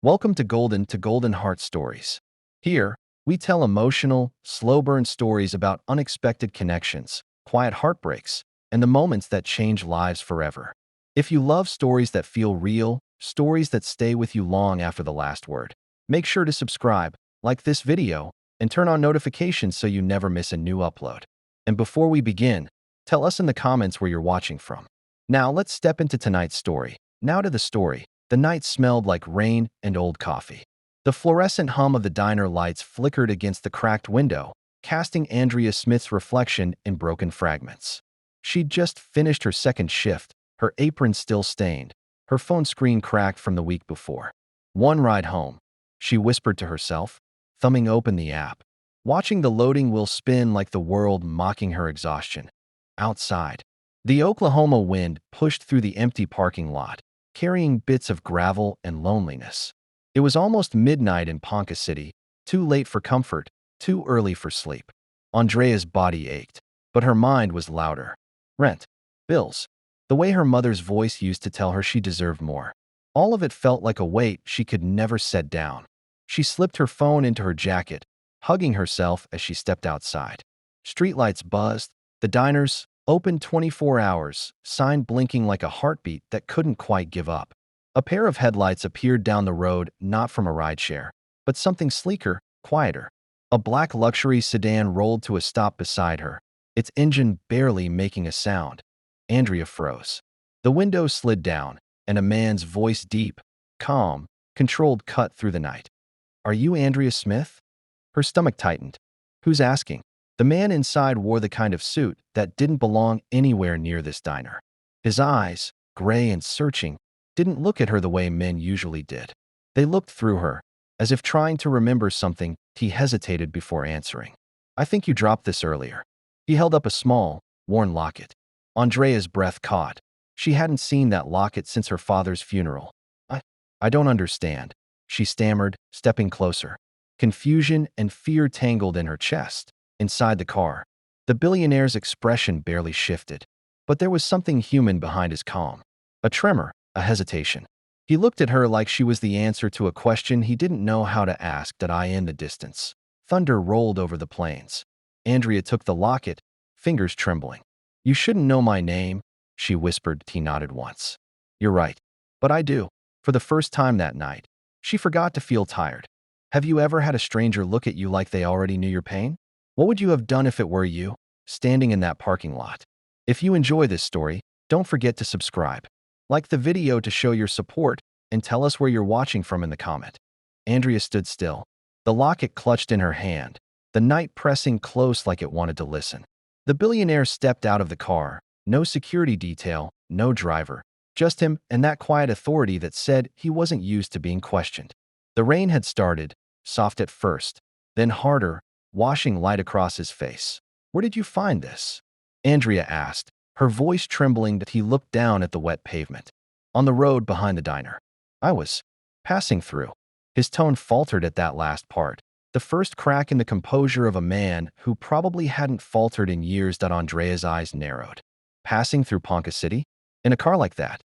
Welcome to Golden Heart Stories. Here, we tell emotional, slow-burn stories about unexpected connections, quiet heartbreaks, and the moments that change lives forever. If you love stories that feel real, stories that stay with you long after the last word, make sure to subscribe, like this video, and turn on notifications so you never miss a new upload. And before we begin, tell us in the comments where you're watching from. Now let's step into tonight's story. Now to the story. The night smelled like rain and old coffee. The fluorescent hum of the diner lights flickered against the cracked window, casting Andrea Smith's reflection in broken fragments. She'd just finished her second shift, her apron still stained, her phone screen cracked from the week before. One ride home, she whispered to herself, thumbing open the app, watching the loading wheel spin like the world mocking her exhaustion. Outside, the Oklahoma wind pushed through the empty parking lot, carrying bits of gravel and loneliness. It was almost midnight in Ponca City, too late for comfort, too early for sleep. Andrea's body ached, but her mind was louder. Rent, bills, the way her mother's voice used to tell her she deserved more. All of it felt like a weight she could never set down. She slipped her phone into her jacket, hugging herself as she stepped outside. Streetlights buzzed, the diners, open 24 hours, sign blinking like a heartbeat that couldn't quite give up. A pair of headlights appeared down the road, not from a rideshare, but something sleeker, quieter. A black luxury sedan rolled to a stop beside her, its engine barely making a sound. Andrea froze. The window slid down, and a man's voice, deep, calm, controlled, cut through the night. "Are you Andrea Smith?" Her stomach tightened. "Who's asking?" The man inside wore the kind of suit that didn't belong anywhere near this diner. His eyes, gray and searching, didn't look at her the way men usually did. They looked through her, as if trying to remember something. He hesitated before answering. "I think you dropped this earlier." He held up a small, worn locket. Andrea's breath caught. She hadn't seen that locket since her father's funeral. I don't understand," she stammered, stepping closer. Confusion and fear tangled in her chest. Inside the car, the billionaire's expression barely shifted, but there was something human behind his calm. A tremor, a hesitation. He looked at her like she was the answer to a question he didn't know how to ask. Did I in the distance? Thunder rolled over the plains. Andrea took the locket, fingers trembling. "You shouldn't know my name," she whispered. He nodded once. "You're right. But I do." For the first time that night, she forgot to feel tired. Have you ever had a stranger look at you like they already knew your pain? What would you have done if it were you, standing in that parking lot? If you enjoy this story, don't forget to subscribe. Like the video to show your support, and tell us where you're watching from in the comment. Andrea stood still, the locket clutched in her hand, the night pressing close like it wanted to listen. The billionaire stepped out of the car, no security detail, no driver, just him and that quiet authority that said he wasn't used to being questioned. The rain had started, soft at first, then harder, washing light across his face. "Where did you find this?" Andrea asked, her voice trembling. That he looked down at the wet pavement. "On the road behind the diner. I was passing through." His tone faltered at that last part, the first crack in the composure of a man who probably hadn't faltered in years. Andrea's eyes narrowed. "Passing through Ponca City? In a car like that?"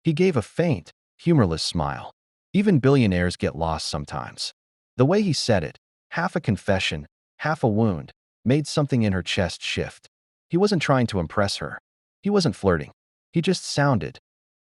He gave a faint, humorless smile. Even billionaires get lost sometimes. The way he said it, half a confession, half a wound, made something in her chest shift. He wasn't trying to impress her. He wasn't flirting. He just sounded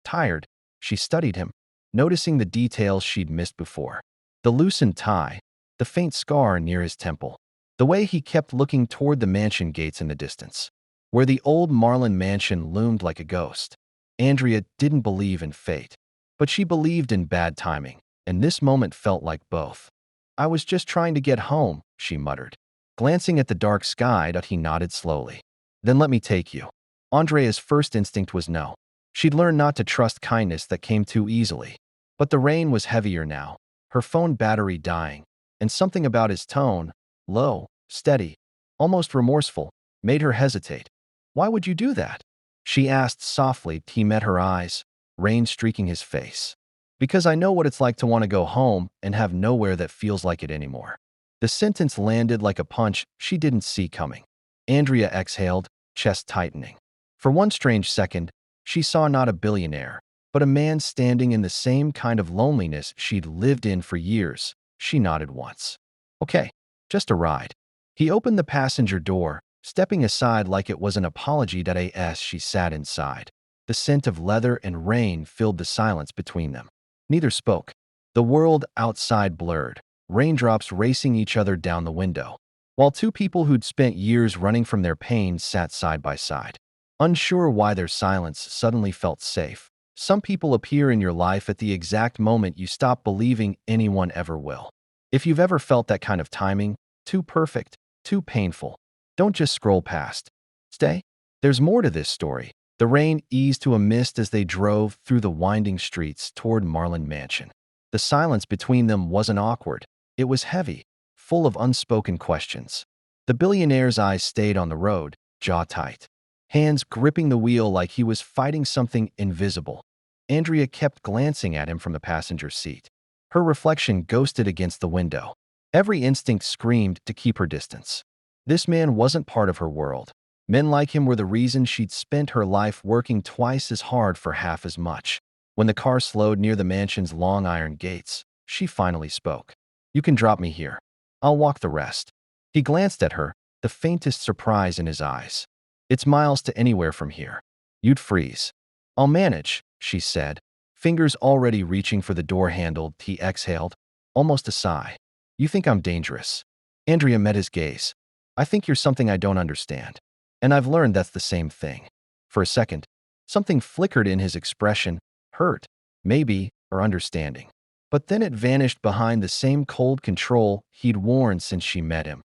tired. She studied him, noticing the details she'd missed before. The loosened tie, the faint scar near his temple, the way he kept looking toward the mansion gates in the distance, where the old Marlin mansion loomed like a ghost. Andrea didn't believe in fate, but she believed in bad timing, and this moment felt like both. "I was just trying to get home," she muttered. Glancing at the dark sky, he nodded slowly. "Then let me take you." Andrea's first instinct was no. She'd learned not to trust kindness that came too easily. But the rain was heavier now, her phone battery dying, and something about his tone, low, steady, almost remorseful, made her hesitate. "Why would you do that?" she asked softly. He met her eyes, rain streaking his face. "Because I know what it's like to want to go home and have nowhere that feels like it anymore." The sentence landed like a punch she didn't see coming. Andrea exhaled, chest tightening. For one strange second, she saw not a billionaire, but a man standing in the same kind of loneliness she'd lived in for years. She nodded once. Okay, just a ride. He opened the passenger door, stepping aside like it was an apology. As she sat inside, the scent of leather and rain filled the silence between them. Neither spoke. The world outside blurred, raindrops racing each other down the window, while two people who'd spent years running from their pain sat side by side, unsure why their silence suddenly felt safe. Some people appear in your life at the exact moment you stop believing anyone ever will. If you've ever felt that kind of timing, too perfect, too painful, don't just scroll past. Stay. There's more to this story. The rain eased to a mist as they drove through the winding streets toward Marlin Mansion. The silence between them wasn't awkward. It was heavy, full of unspoken questions. The billionaire's eyes stayed on the road, jaw tight, hands gripping the wheel like he was fighting something invisible. Andrea kept glancing at him from the passenger seat. Her reflection ghosted against the window. Every instinct screamed to keep her distance. This man wasn't part of her world. Men like him were the reason she'd spent her life working twice as hard for half as much. When the car slowed near the mansion's long iron gates, she finally spoke. You can drop me here. I'll walk the rest. He glanced at her, the faintest surprise in his eyes. It's miles to anywhere from here. You'd freeze. I'll manage, she said, fingers already reaching for the door handle. He exhaled, almost a sigh. You think I'm dangerous. Andrea met his gaze. I think you're something I don't understand. And I've learned that's the same thing. For a second, something flickered in his expression, hurt, maybe, or understanding. But then it vanished behind the same cold control he'd worn since she met him.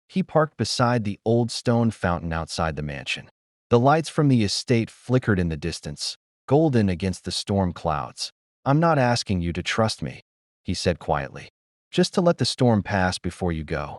He parked beside the old stone fountain outside the mansion. The lights from the estate flickered in the distance, golden against the storm clouds. I'm not asking you to trust me, he said quietly. Just to let the storm pass before you go.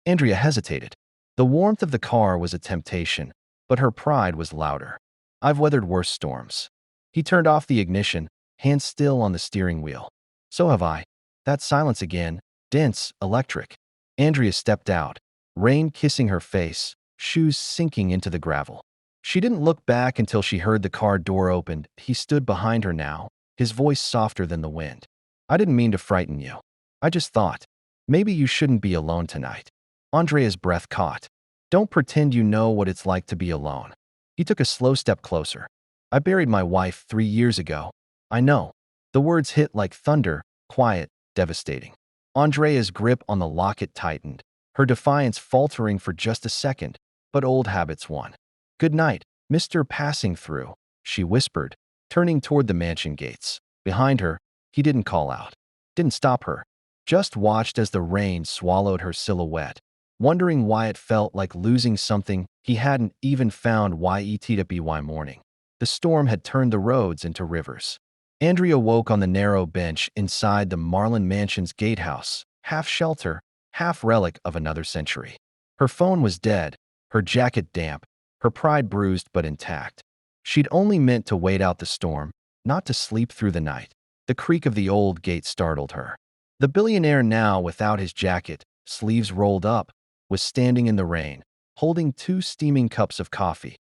Andrea hesitated. The warmth of the car was a temptation, but her pride was louder. I've weathered worse storms. He turned off the ignition, hands still on the steering wheel. So have I. That silence again, dense, electric. Andrea stepped out, rain kissing her face, shoes sinking into the gravel. She didn't look back until she heard the car door opened. He stood behind her now, his voice softer than the wind. I didn't mean to frighten you. I just thought, maybe you shouldn't be alone tonight. Andrea's breath caught. Don't pretend you know what it's like to be alone. He took a slow step closer. I buried my wife 3 years ago. I know. The words hit like thunder, quiet, devastating. Andrea's grip on the locket tightened, her defiance faltering for just a second, but old habits won. Good night, Mr. Passing Through, she whispered, turning toward the mansion gates. Behind her, he didn't call out, didn't stop her, just watched as the rain swallowed her silhouette, wondering why it felt like losing something he hadn't even found yet. Morning. The storm had turned the roads into rivers. Andrea woke on the narrow bench inside the Marlin Mansion's gatehouse, half shelter, half relic of another century. Her phone was dead, her jacket damp, her pride bruised but intact. She'd only meant to wait out the storm, not to sleep through the night. The creak of the old gate startled her. The billionaire, now without his jacket, sleeves rolled up, was standing in the rain, holding 2 steaming cups of coffee.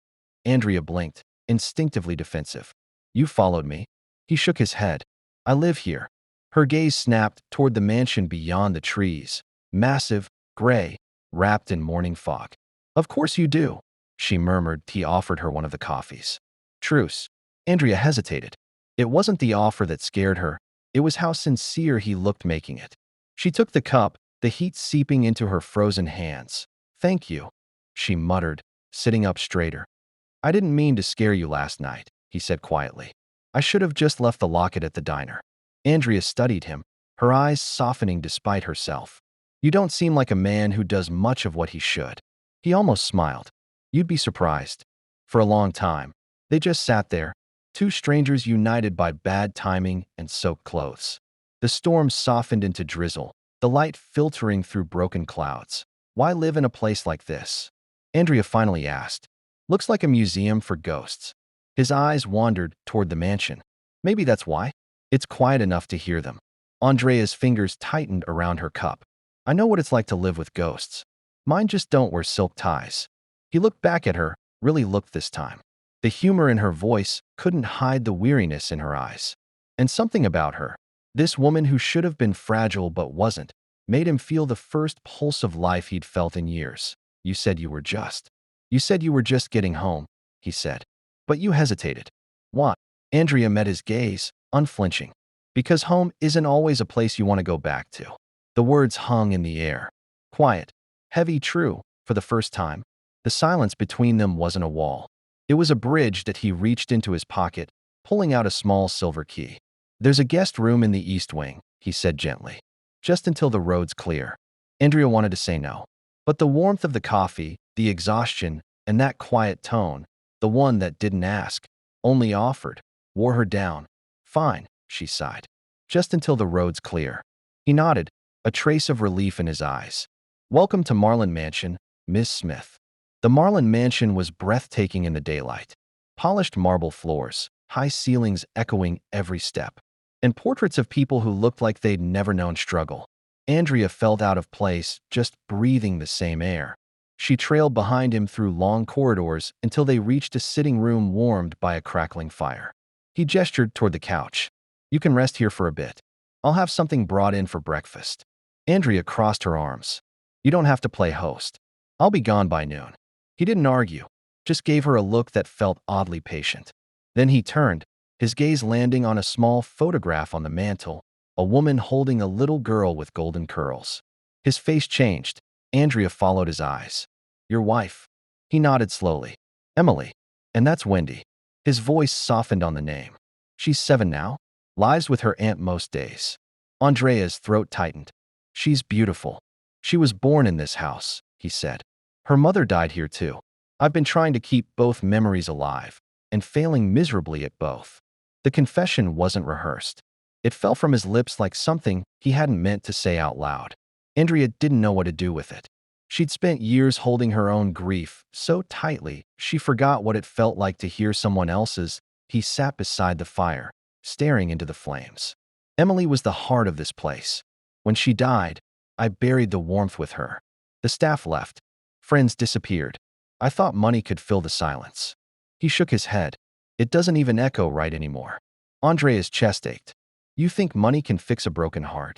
Andrea blinked, instinctively defensive. You followed me. He shook his head. I live here. Her gaze snapped toward the mansion beyond the trees, massive, gray, wrapped in morning fog. Of course you do, she murmured. He offered her one of the coffees. Truce. Andrea hesitated. It wasn't the offer that scared her. It was how sincere he looked making it. She took the cup, the heat seeping into her frozen hands. Thank you, she muttered, sitting up straighter. I didn't mean to scare you last night, he said quietly. I should have just left the locket at the diner. Andrea studied him, her eyes softening despite herself. You don't seem like a man who does much of what he should. He almost smiled. You'd be surprised. For a long time, they just sat there, 2 strangers united by bad timing and soaked clothes. The storm softened into drizzle, the light filtering through broken clouds. Why live in a place like this? Andrea finally asked. Looks like a museum for ghosts. His eyes wandered toward the mansion. Maybe that's why. It's quiet enough to hear them. Andrea's fingers tightened around her cup. I know what it's like to live with ghosts. Mine just don't wear silk ties. He looked back at her, really looked this time. The humor in her voice couldn't hide the weariness in her eyes. And something about her, this woman who should have been fragile but wasn't, made him feel the first pulse of life he'd felt in years. You said you were just. You said you were just getting home, he said. But you hesitated. Why? Andrea met his gaze, unflinching. Because home isn't always a place you want to go back to. The words hung in the air. Quiet, heavy, true, for the first time. The silence between them wasn't a wall. It was a bridge that he reached into his pocket, pulling out a small silver key. There's a guest room in the east wing, he said gently. Just until the road's clear. Andrea wanted to say no. But the warmth of the coffee, the exhaustion, and that quiet tone, the one that didn't ask, only offered, wore her down. Fine, she sighed. Just until the road's clear. He nodded, a trace of relief in his eyes. Welcome to Marlin Mansion, Miss Smith. The Marlin Mansion was breathtaking in the daylight. Polished marble floors, high ceilings echoing every step, and portraits of people who looked like they'd never known struggle. Andrea felt out of place, just breathing the same air. She trailed behind him through long corridors until they reached a sitting room warmed by a crackling fire. He gestured toward the couch. You can rest here for a bit. I'll have something brought in for breakfast. Andrea crossed her arms. You don't have to play host. I'll be gone by noon. He didn't argue, just gave her a look that felt oddly patient. Then he turned, his gaze landing on a small photograph on the mantel, a woman holding a little girl with golden curls. His face changed. Andrea followed his eyes. Your wife. He nodded slowly. Emily. And that's Wendy. His voice softened on the name. She's 7 now. Lives with her aunt most days. Andrea's throat tightened. She's beautiful. She was born in this house, he said. Her mother died here too. I've been trying to keep both memories alive, and failing miserably at both. The confession wasn't rehearsed. It fell from his lips like something he hadn't meant to say out loud. Andrea didn't know what to do with it. She'd spent years holding her own grief so tightly, she forgot what it felt like to hear someone else's. He sat beside the fire, staring into the flames. Emily was the heart of this place. When she died, I buried the warmth with her. The staff left. Friends disappeared. I thought money could fill the silence. He shook his head. It doesn't even echo right anymore. Andrea's chest ached. You think money can fix a broken heart?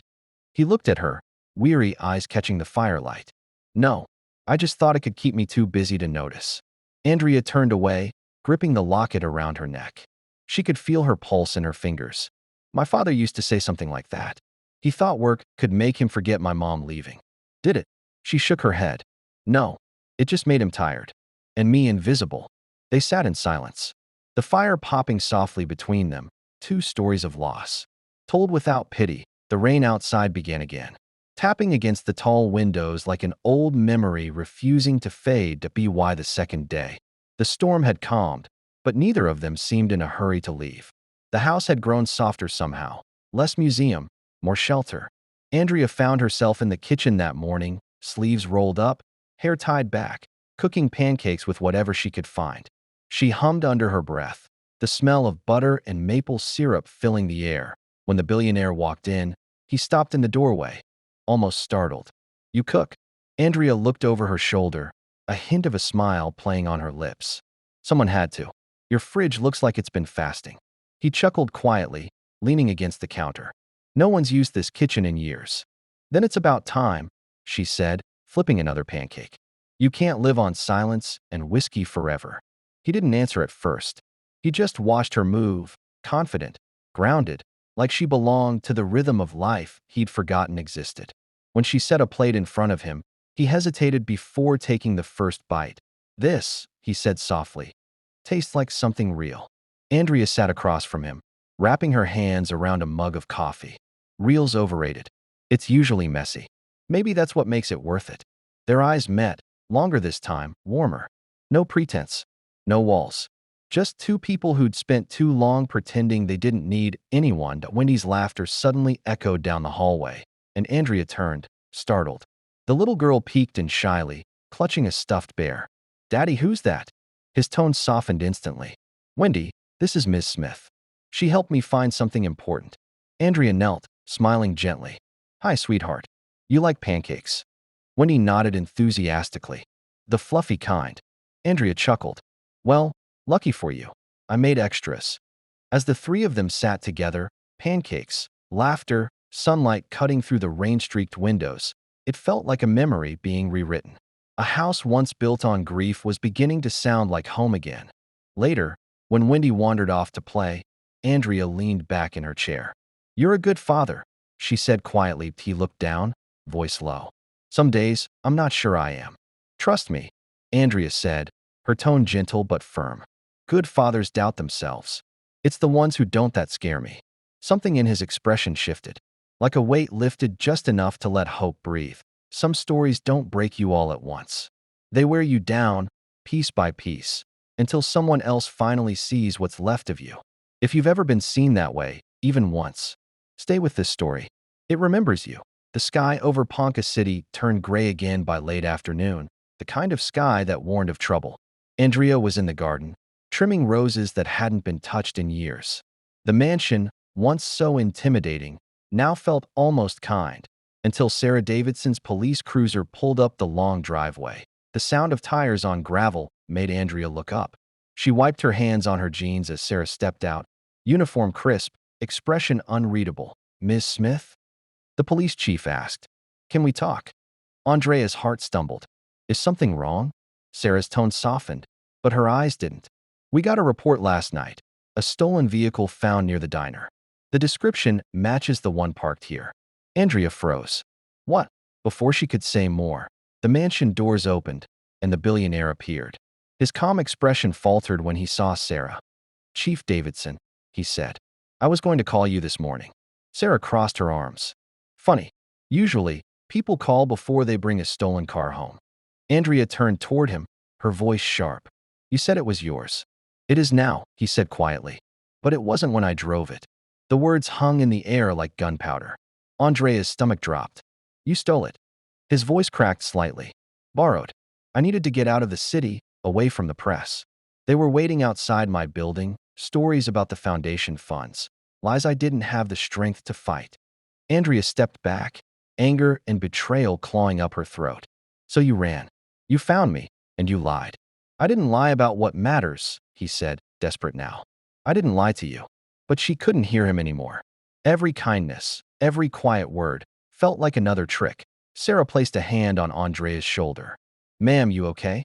He looked at her, weary eyes catching the firelight. No, I just thought it could keep me too busy to notice. Andrea turned away, gripping the locket around her neck. She could feel her pulse in her fingers. My father used to say something like that. He thought work could make him forget my mom leaving. Did it? She shook her head. No, it just made him tired. And me invisible. They sat in silence. The fire popping softly between them, 2 stories of loss. Told without pity, the rain outside began again, tapping against the tall windows like an old memory refusing to fade to be why the second day. The storm had calmed, but neither of them seemed in a hurry to leave. The house had grown softer somehow, less museum, more shelter. Andrea found herself in the kitchen that morning, sleeves rolled up, hair tied back, cooking pancakes with whatever she could find. She hummed under her breath, the smell of butter and maple syrup filling the air. When the billionaire walked in, he stopped in the doorway, almost startled. You cook? Andrea looked over her shoulder, a hint of a smile playing on her lips. Someone had to. Your fridge looks like it's been fasting. He chuckled quietly, leaning against the counter. No one's used this kitchen in years. Then it's about time, she said, flipping another pancake. You can't live on silence and whiskey forever. He didn't answer at first. He just watched her move, confident, grounded, like she belonged to the rhythm of life he'd forgotten existed. When she set a plate in front of him, he hesitated before taking the first bite. This, he said softly, tastes like something real. Andrea sat across from him, wrapping her hands around a mug of coffee. Real's overrated. It's usually messy. Maybe that's what makes it worth it. Their eyes met, longer this time, warmer. No pretense. No walls. Just 2 people who'd spent too long pretending they didn't need anyone. Wendy's laughter suddenly echoed down the hallway, and Andrea turned, startled. The little girl peeked in shyly, clutching a stuffed bear. Daddy, who's that? His tone softened instantly. Wendy, this is Miss Smith. She helped me find something important. Andrea knelt, smiling gently. Hi, sweetheart. You like pancakes? Wendy nodded enthusiastically. The fluffy kind. Andrea chuckled. Well, Lucky for you. I made extras. As the three of them sat together, pancakes, laughter, sunlight cutting through the rain-streaked windows, it felt like a memory being rewritten. A house once built on grief was beginning to sound like home again. Later, when Wendy wandered off to play, Andrea leaned back in her chair. "You're a good father," she said quietly. He looked down, voice low. "Some days, I'm not sure I am." "Trust me," Andrea said, her tone gentle but firm. "Good fathers doubt themselves. It's the ones who don't that scare me." Something in his expression shifted, like a weight lifted just enough to let hope breathe. Some stories don't break you all at once. They wear you down, piece by piece, until someone else finally sees what's left of you. If you've ever been seen that way, even once, stay with this story. It remembers you. The sky over Ponca City turned gray again by late afternoon, the kind of sky that warned of trouble. Andrea was in the garden, trimming roses that hadn't been touched in years. The mansion, once so intimidating, now felt almost kind, until Sarah Davidson's police cruiser pulled up the long driveway. The sound of tires on gravel made Andrea look up. She wiped her hands on her jeans as Sarah stepped out, uniform crisp, expression unreadable. "Ms. Smith?" the police chief asked. "Can we talk?" Andrea's heart stumbled. "Is something wrong?" Sarah's tone softened, but her eyes didn't. "We got a report last night. A stolen vehicle found near the diner. The description matches the one parked here." Andrea froze. "What?" Before she could say more, the mansion doors opened, and the billionaire appeared. His calm expression faltered when he saw Sarah. "Chief Davidson," he said. "I was going to call you this morning." Sarah crossed her arms. "Funny. Usually, people call before they bring a stolen car home." Andrea turned toward him, her voice sharp. "You said it was yours." "It is now," he said quietly. "But it wasn't when I drove it." The words hung in the air like gunpowder. Andrea's stomach dropped. "You stole it." His voice cracked slightly. "Borrowed. I needed to get out of the city, away from the press. They were waiting outside my building, stories about the foundation funds, lies I didn't have the strength to fight." Andrea stepped back, anger and betrayal clawing up her throat. "So you ran. You found me, and you lied." "I didn't lie about what matters," he said, desperate now. "I didn't lie to you." But she couldn't hear him anymore. Every kindness, every quiet word, felt like another trick. Sarah placed a hand on Andrea's shoulder. "Ma'am, you okay?"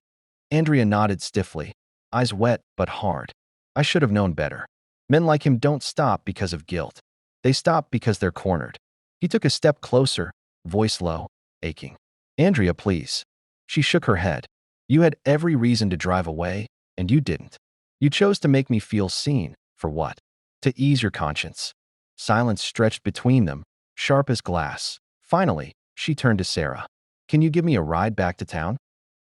Andrea nodded stiffly, eyes wet but hard. "I should have known better. Men like him don't stop because of guilt. They stop because they're cornered." He took a step closer, voice low, aching. "Andrea, please." She shook her head. "You had every reason to drive away, and you didn't. You chose to make me feel seen. For what? To ease your conscience." Silence stretched between them, sharp as glass. Finally, she turned to Sarah. "Can you give me a ride back to town?"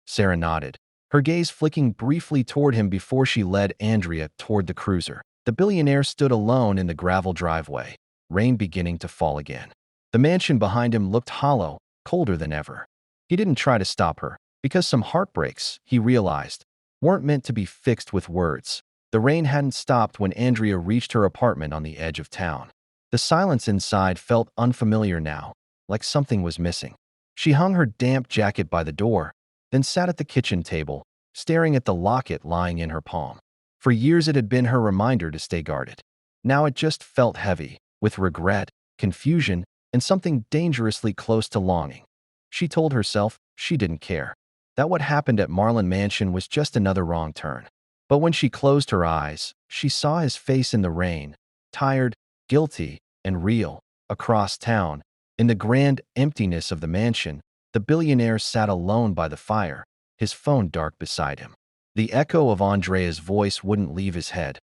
Sarah nodded, her gaze flicking briefly toward him before she led Andrea toward the cruiser. The billionaire stood alone in the gravel driveway, rain beginning to fall again. The mansion behind him looked hollow, colder than ever. He didn't try to stop her, because some heartbreaks, he realized, weren't meant to be fixed with words. The rain hadn't stopped when Andrea reached her apartment on the edge of town. The silence inside felt unfamiliar now, like something was missing. She hung her damp jacket by the door, then sat at the kitchen table, staring at the locket lying in her palm. For years it had been her reminder to stay guarded. Now it just felt heavy, with regret, confusion, and something dangerously close to longing. She told herself she didn't care, that what happened at Marlin Mansion was just another wrong turn. But when she closed her eyes, she saw his face in the rain, tired, guilty, and real. Across town, in the grand emptiness of the mansion, the billionaire sat alone by the fire, his phone dark beside him. The echo of Andrea's voice wouldn't leave his head.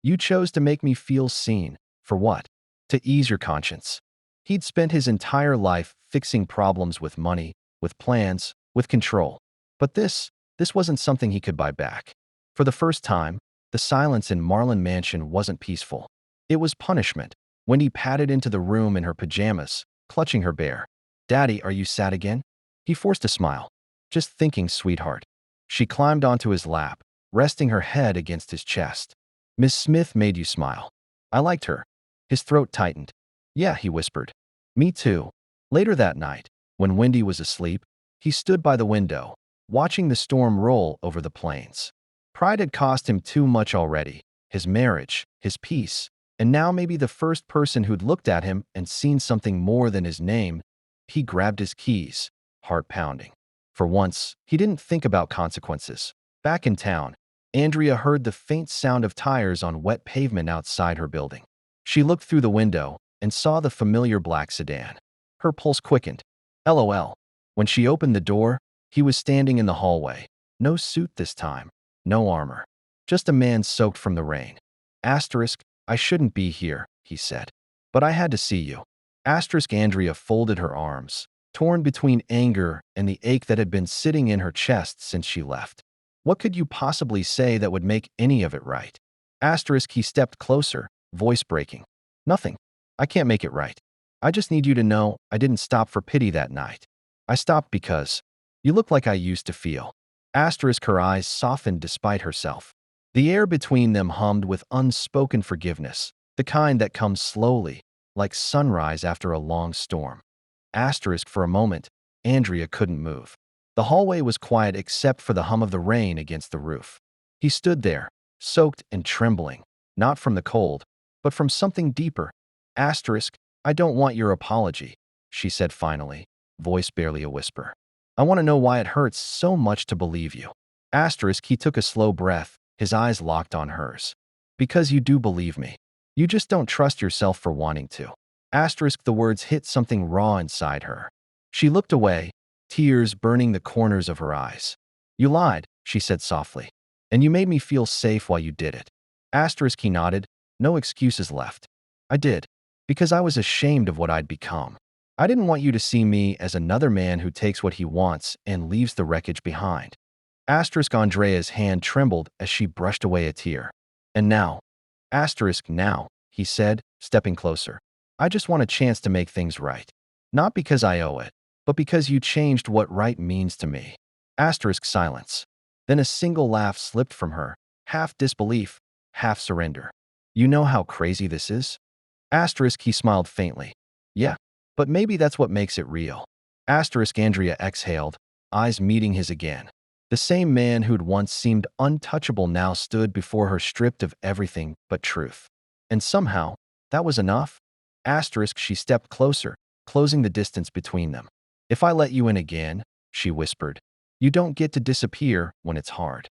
"You chose to make me feel seen. For what? To ease your conscience." He'd spent his entire life fixing problems with money, with plans, with control. But this wasn't something he could buy back. For the first time, the silence in Marlin Mansion wasn't peaceful. It was punishment. Wendy padded into the room in her pajamas, clutching her bear. "Daddy, are you sad again?" He forced a smile. "Just thinking, sweetheart." She climbed onto his lap, resting her head against his chest. "Miss Smith made you smile." "I liked her." His throat tightened. "Yeah," he whispered. "Me too." Later that night, when Wendy was asleep, he stood by the window, watching the storm roll over the plains. Pride had cost him too much already. His marriage, his peace, and now maybe the first person who'd looked at him and seen something more than his name. He grabbed his keys, heart pounding. For once, he didn't think about consequences. Back in town, Andrea heard the faint sound of tires on wet pavement outside her building. She looked through the window and saw the familiar black sedan. Her pulse quickened. LOL. When she opened the door, he was standing in the hallway. No suit this time. No armor. Just a man soaked from the rain. Asterisk, I shouldn't be here, he said. But I had to see you. Asterisk. Andrea folded her arms, torn between anger and the ache that had been sitting in her chest since she left. What could you possibly say that would make any of it right? Asterisk. He stepped closer, voice breaking. Nothing. I can't make it right. I just need you to know I didn't stop for pity that night. I stopped because you look like I used to feel. Asterisk. Her eyes softened despite herself. The air between them hummed with unspoken forgiveness, the kind that comes slowly, like sunrise after a long storm. Asterisk. For a moment, Andrea couldn't move. The hallway was quiet except for the hum of the rain against the roof. He stood there, soaked and trembling, not from the cold, but from something deeper. Asterisk. I don't want your apology, she said finally, voice barely a whisper. I want to know why it hurts so much to believe you. Asterisk. He took a slow breath, his eyes locked on hers. Because you do believe me. You just don't trust yourself for wanting to. Asterisk. The words hit something raw inside her. She looked away, tears burning the corners of her eyes. You lied, she said softly. And you made me feel safe while you did it. Asterisk. He nodded, no excuses left. I did. Because I was ashamed of what I'd become. I didn't want you to see me as another man who takes what he wants and leaves the wreckage behind. Asterisk. Andrea's hand trembled as she brushed away a tear. And now, asterisk. Now, he said, stepping closer. I just want a chance to make things right. Not because I owe it, but because you changed what right means to me. Asterisk. Silence. Then a single laugh slipped from her, half disbelief, half surrender. You know how crazy this is? Asterisk. He smiled faintly. Yeah, but maybe that's what makes it real. Asterisk. Andrea exhaled, eyes meeting his again. The same man who'd once seemed untouchable now stood before her stripped of everything but truth. And somehow, that was enough. Asterisk. She stepped closer, closing the distance between them. If I let you in again, she whispered, you don't get to disappear when it's hard.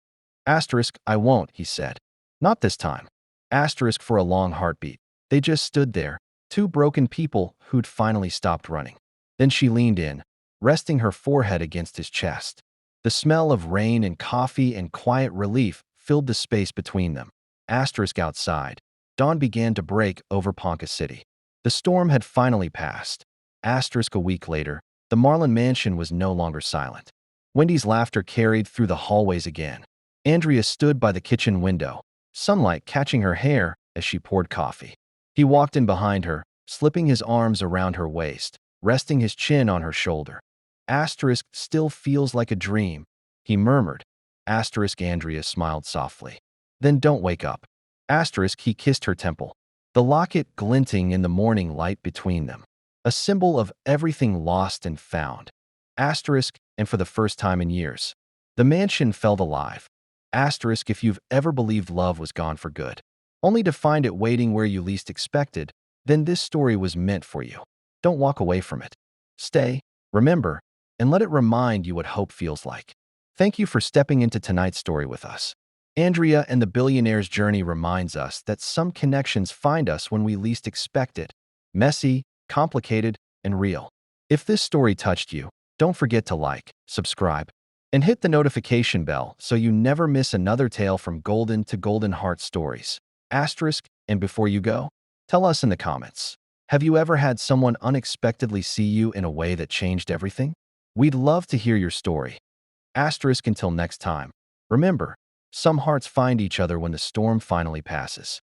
Asterisk. I won't, he said. Not this time. Asterisk. For a long heartbeat, they just stood there, two broken people who'd finally stopped running. Then she leaned in, resting her forehead against his chest. The smell of rain and coffee and quiet relief filled the space between them. Asterisk. Outside, dawn began to break over Ponca City. The storm had finally passed. Asterisk. A week later, the Marlin mansion was no longer silent. Wendy's laughter carried through the hallways again. Andrea stood by the kitchen window, sunlight catching her hair as she poured coffee. He walked in behind her, slipping his arms around her waist, resting his chin on her shoulder. Asterisk. Still feels like a dream, he murmured. Asterisk. Andrea smiled softly. Then don't wake up. Asterisk. He kissed her temple, the locket glinting in the morning light between them, a symbol of everything lost and found. Asterisk. And for the first time in years, the mansion felt alive. Asterisk. If you've ever believed love was gone for good, only to find it waiting where you least expected, then this story was meant for you. Don't walk away from it. Stay, remember, and let it remind you what hope feels like. Thank you for stepping into tonight's story with us. Andrea and the Billionaire's journey reminds us that some connections find us when we least expect it. Messy, complicated, and real. If this story touched you, don't forget to like, subscribe, and hit the notification bell so you never miss another tale from Golden to Golden Heart Stories. Asterisk. And before you go, tell us in the comments, have you ever had someone unexpectedly see you in a way that changed everything? We'd love to hear your story. Asterisk. Until next time, remember, some hearts find each other when the storm finally passes.